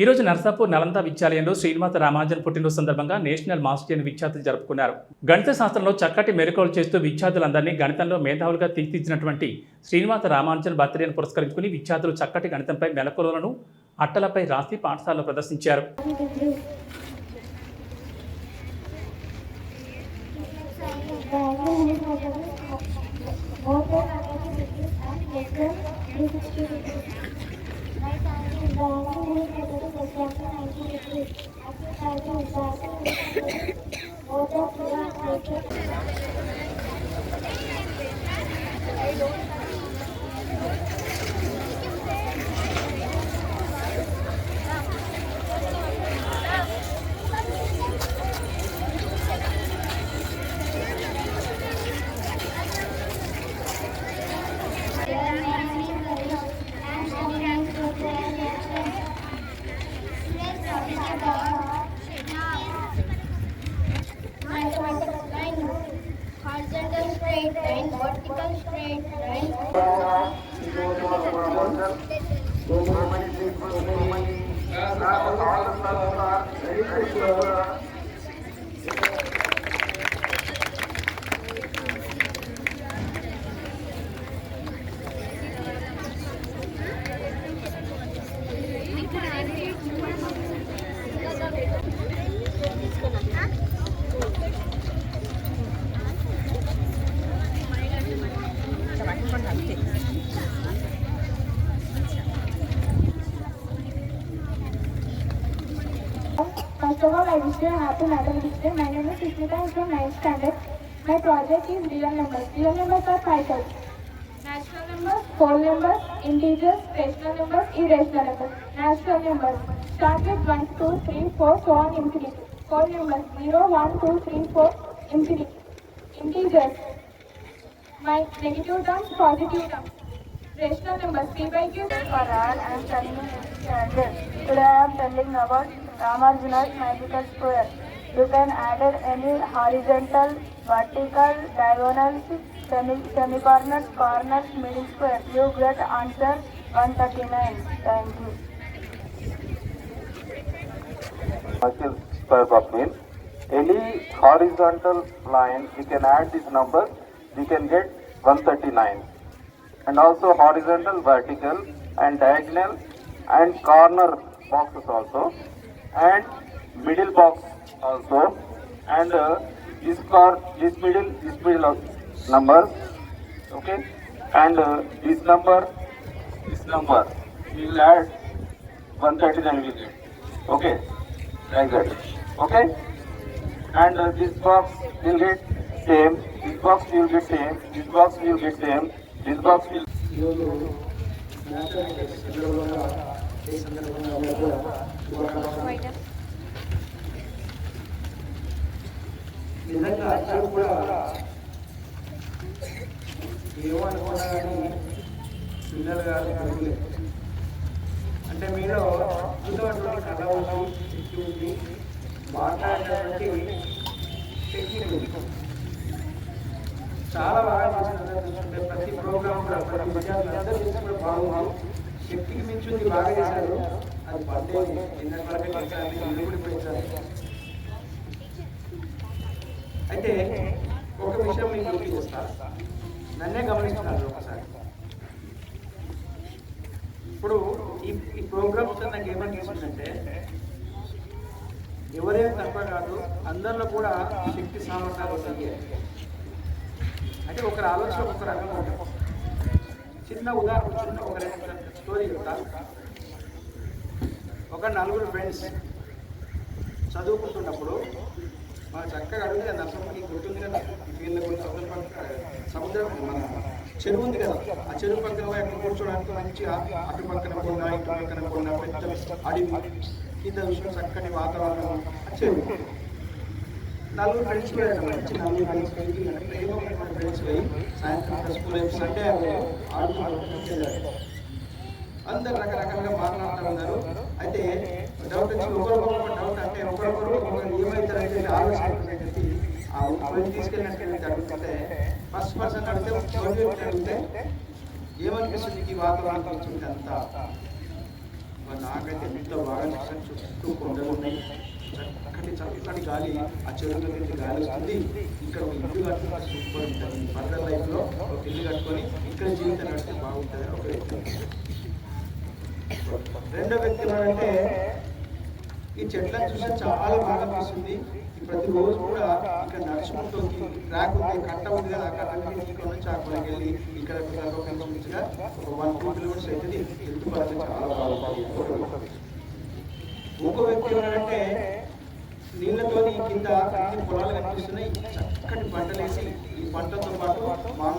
ఈరోజు నర్సాపూర్ నలంద విద్యాలయంలో శ్రీనివాస రామానుజన్ పుట్టినరోజు సందర్భంగా నేషనల్ మాస్టర్ డే విద్యార్థులు జరుపుకున్నారు. గణిత శాస్త్రంలో చక్కటి మెలకువలు చేస్తూ విద్యార్థులందరినీ గణితంలో మేధావులుగా తీర్చిదిద్దినటువంటి శ్రీనివాస రామానుజన్ బర్త్డేను పురస్కరించుకుని విద్యార్థులు చక్కటి గణితంపై మెలకువలను అట్టలపై రాసి పాఠశాలలో ప్రదర్శించారు. Horizontal straight line, vertical straight line. First of all, I wish you a happy Mathematics Day. My name is Ismita. I am from 9th standard. My project is real numbers. Real numbers are 5 types: natural numbers, whole numbers, integers, rational numbers, irrational numbers. Natural numbers start with 1, 2, 3, 4, so on infinity. Whole numbers 0, 1, 2, 3, 4, infinity. Integers, my negative terms, positive terms. Rational numbers 3 by cube. For all, I am studying in 6th standard. Today I am telling about Ramanujan's magical square. You can add any horizontal, vertical, diagonals, semi-corners, corners, middle square. You get answer 139. Thank you. Magical square of mean any horizontal line we can add this number, we can get 139. And also horizontal, vertical and diagonal and corner boxes also, and middle box also, and this middle of numbers, okay, and this number we will add 139 will get, okay, like that, okay, and this box will get same, this box will get same, this box will get same, this box will. నిజంగా అక్కడ కూడా ఏమనుకున్నా కానీ పిల్లలు కాదు కడుగులే అంటే మీలో అద్భుతమైనటువంటి కళ ఉంది, శక్తి ఉంది, మాట్లాడేటువంటి టెక్నిక్ ఉంది. చాలా బాగా చేసినట్టు ప్రతి ప్రోగ్రామ్ కూడా ప్రతి విద్యార్థులందరూ చేసినప్పుడు బాగుంది. శక్తికి మించింది బాగా చేశారు. అది పడ్డే చిన్నప్పటికే పెంచాలి, ఇల్లు కూడా పెంచాలి. అయితే ఒక విషయం మీకు గుర్తు చేస్తారు, నన్నే గమనిస్తున్నారు ఒకసారి. ఇప్పుడు ఈ ప్రోగ్రామ్స్ నాకు ఏమనిపిస్తుందంటే ఎవరేం తక్కువ కాదు, అందరిలో కూడా శక్తి సామర్థ్యాలు ఉంటాయి. అంటే ఒకరి ఆలోచన ఒక రకంగా ఉంటుంది. చిన్న ఉదాహరణ, చిన్న ఒక స్టోరీ చెప్తా. ఒక నలుగురు ఫ్రెండ్స్ చదువుకుంటున్నప్పుడు మన చక్కగా అడిగితే నర్సంకి గుర్తుంది కదా, వీళ్ళ సముద్రం మన చెరువు ఉంది కదా, ఆ చెరువు పక్కన పోయి అక్కడ కూర్చోడానికి మంచిగా అటు పక్కన కొన్న ఇటు పక్కన కొన్న పెద్ద అడవి కింద చూసిన చక్కటి వాతావరణం చెరువు. నలుగురు ఫ్రెండ్స్ కూడా మంచి నలుగురు ఫ్రెండ్స్ ఫ్రెండ్స్ పోయి సాయంత్రం స్కూల్ సండే ఆడుకుంటూ అందరు రకరకాలుగా మాట్లాడుతూ ఉన్నారు. అయితే డౌట్ వచ్చి ఒకరికొకరు డౌట్ అంటే ఒకరొకరు ఏమవుతారంటే ఆలోచన చెప్పి ఆ ఫ్రెండ్ తీసుకెళ్ళినట్టు అడుగుతుంటే ఫస్ట్ పర్సన్ అడిగితే అడిగితే ఏమనిపిస్తుంది ఈ వాతావరణం చూస్తుంటే అంతా నాకైతే ఎంత బాగా నచ్చిన చుట్టూ కొండలు ఉన్నాయి, చక్కటి గాలి, ఆ చెరువులో నుంచి గాలి వస్తుంది. ఇక్కడ ఒక ఇల్లు కట్టుకుంటే సూపర్ ఉంటుంది. ఫర్దర్ లైఫ్లో ఒక ఇల్లు కట్టుకొని ఇక్కడ జీవితం నడిస్తే బాగుంటుంది ఒక వ్యక్తి. రెండో వ్యక్తి ఎవరంటే ఈ చెట్లను చూసి చాలా బాగా అనిపిస్తుంది. ప్రతిరోజు కూడా ఇక్కడ నడుచుకుంటూ ట్రాక్ ఉంది, కట్ట ఉంది కదా, ఆ కట్ట మీద ఇక్కడ నుంచి అక్కడికి వెళ్ళి ఇక్కడ ఒక 1-2 కిలోమీటర్స్ అవుతుంది. హెల్త్ పరంగా చాలా బాగుంటుంది. ఇంకో వ్యక్తి ఎవరంటే నీళ్ళతో కింద పొలాలు కనిపిస్తున్నాయి, చక్కటి పంటలు వేసి ఈ పంటతో పాటు మామిడి